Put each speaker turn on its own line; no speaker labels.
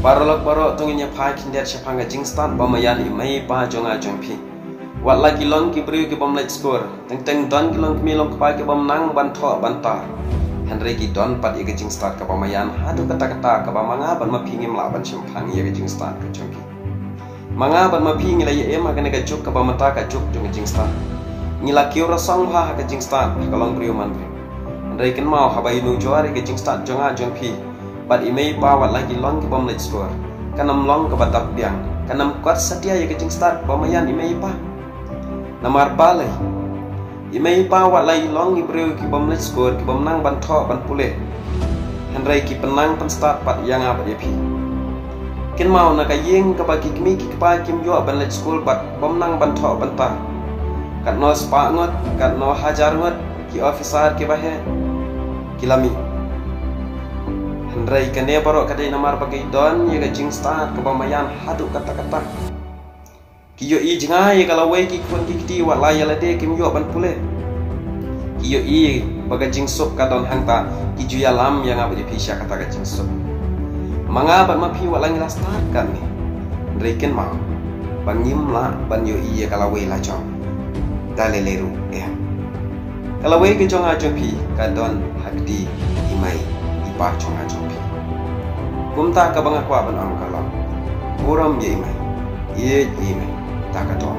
Barolok barok tungin ya pai kindet syapanga jingstan bamayan imai pa jonga jongpi. Wat lagi long ki beriu ki bom let score. Teng don ki long ki milong pa ki bom nang banto bantar. Henry ki don pat ye jingstan ka bamayan hadu kata-kata ka bamanga ban mapingim la ban syampang ye jingstan ka jongki. Manga ban mapingi la ye ema kana ka juk ka bamata ka juk jong jingstan. Ngila kiura song ha ka jingstan ka long beriu man beriu. Henry kin mau habai nu jori ka jingstan jonga jongpi. Bat imei bawa lagi long ke bom let's score. Kanam long ke batak biang. Kanam kuat setia ya kecing start bamayan imei pa. Namar balai. Imei bawa lagi long ibreu ke bom let's score ke bom nang ban tho ban pule. Henry ki penang pen start pat yang apa dia pi. Kin mau nak yeng ke bagi kimi ki pa kim yo ban let's score bat bom nang ban tho ban ta. Kat no spa ngot, kat no hajar ngot ki officer ke bahe. Kilami. Henry kene barok kadai namar bagai don ye ka jingstan ke bamayan hadu kata-kata. Kiyo i jengai kalau wei ki kun ki ti wa la yala de kim yo ban pule. Kiyo i bagai jingsuk ka don hangta ki ju yalam yang apa di pisya kata ka jingsuk. Manga ban mapi wa lang lastar kan ni. Henry ken mau bangim la ban yo i kalau wei la jong. Daleleru ya. Kalau wei ke jong ajopi ka don hakdi imai par chonga chompi kumta ka banga kwa ban ang kalam uram ye mai ta ka to